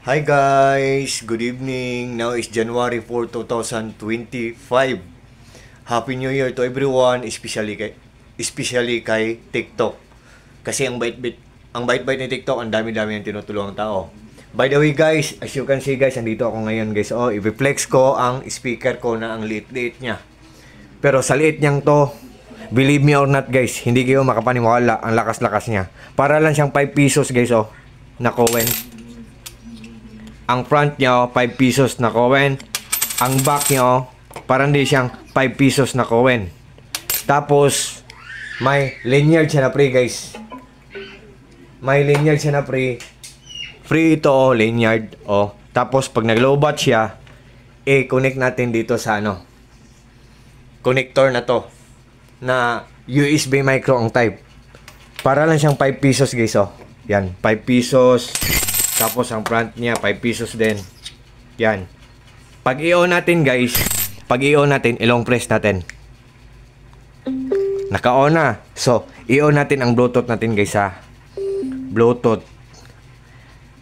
Hi guys! Good evening! Now is January 4, 2025. Happy New Year to everyone, especially kay TikTok. Kasi ang bait-bait ni TikTok, ang dami-dami ng tinutulungang tao. By the way guys, as you can see guys, andito ako ngayon guys. Oh, i-flex ko ang speaker ko na ang liit-liit niya. Pero sa liit niyang to, believe me or not guys, hindi kayo makapaniwala ang lakas-lakas niya. Para lang siyang 5 pesos guys oh, na Cowen. Ang front nyo, 5 pesos na Cowen. Ang back nyo, parang di siyang 5 pesos na Cowen. Tapos, may lanyard siya na free guys. May lanyard siya na free. Free ito oh, lanyard. Oh. Tapos, pag nag-lowbat siya, i-connect natin dito sa ano. Connector na to. Na USB micro ang type. Para lang siyang 5 pesos guys oh. Yan, 5 pesos. Tapos ang front niya 5 pesos din. Yan. Pag i-on natin guys, pag i-on natin, ilong press natin. Naka-on na. So, i-on natin ang Bluetooth natin guys ha. Bluetooth.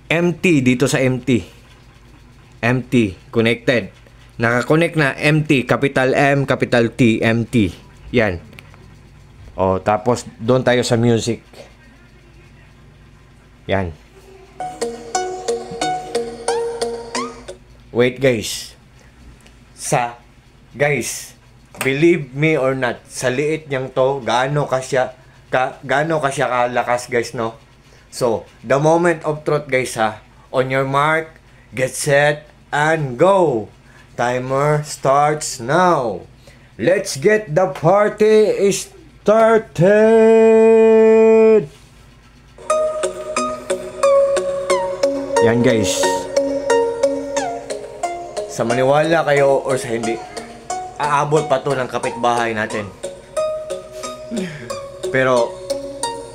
Empty dito sa empty. Empty. Connected. Naka-connect na empty. Capital M, capital T, empty. Yan. O, tapos doon tayo sa music. Yan. Wait guys. Guys, believe me or not, sa liit niyang to, gaano ka siya kalakas guys no. So, the moment of truth guys ha. On your mark, get set, and go. Timer starts now. Let's get the party started. Yan guys. Sa maniwala kayo or sa hindi, aabot pa to ng kapitbahay natin. Pero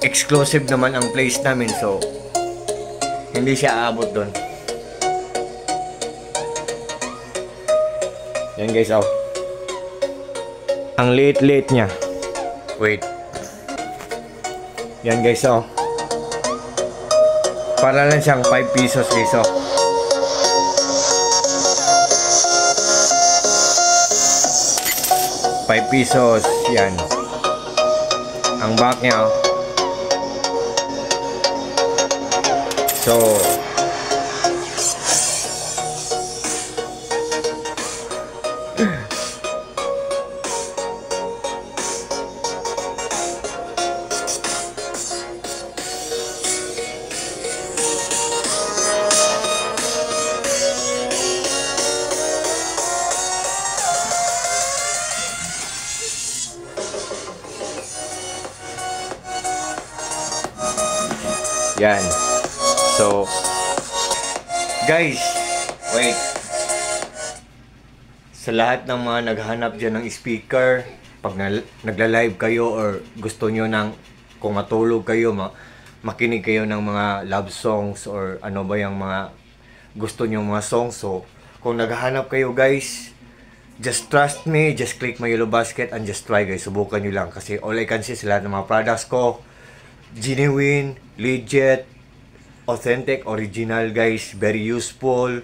exclusive naman ang place namin, so hindi siya aabot doon. Yan guys oh. Ang liit-liit niya. Wait. Yan guys oh. Para lang siyang 5 pesos guys oh. 5 pesos, yan. Ang back niya, oh. So, yan. So, guys, wait. Sa lahat ng mga naghahanap dyan ng speaker, pag nagla-live kayo or gusto nyo ng, kung matulog kayo, makinig kayo ng mga love songs or ano ba yung mga gusto nyo mga songs. So, kung naghahanap kayo guys, just trust me, just click my yellow basket and just try guys. Subukan nyo lang kasi all I can see sa lahat ng mga products ko, genuine, legit, authentic, original guys, very useful,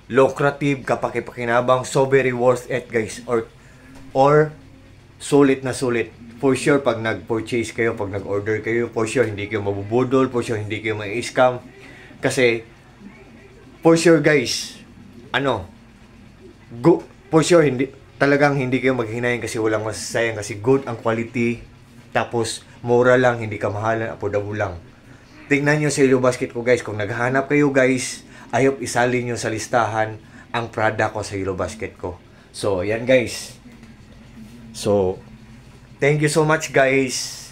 lucrative, kapakipakinabang, so very worth it guys, or sulit na sulit. For sure, pag nag-purchase kayo, pag nag-order kayo, for sure, hindi kayo mabubudol, for sure, hindi kayo mai-scam, kasi, for sure guys, for sure, talagang hindi kayo maghinayin kasi walang masasayang, kasi good ang quality, tapos, mura lang, hindi ka mahalan, affordable lang. Tingnan nyo sa Yellow Basket ko guys. Kung naghahanap kayo guys, ayop isali nyo sa listahan ang product ko sa Yellow Basket ko. So, yan guys. So, thank you so much guys.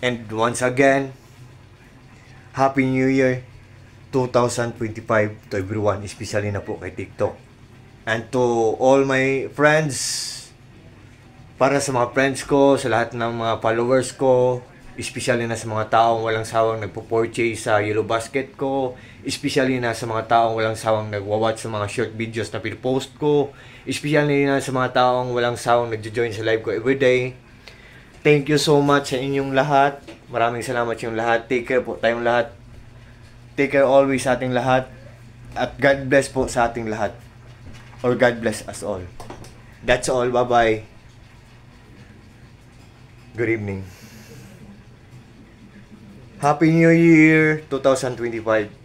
And once again, Happy New Year 2025 to everyone, especially na po kay TikTok. And to all my friends, para sa mga friends ko, sa lahat ng mga followers ko, especially na sa mga taong walang sawang nagpo-purchase sa Yellow Basket ko, especially na sa mga taong walang sawang nagwa-watch sa mga short videos na pinopost ko, especially na sa mga taong walang sawang nagjo-join sa live ko everyday. Thank you so much sa inyong lahat. Maraming salamat sa inyong lahat. Take care po tayong lahat. Take care always sa ating lahat. At God bless po sa ating lahat. Or God bless us all. That's all. Bye-bye. Good evening. Happy New Year 2025.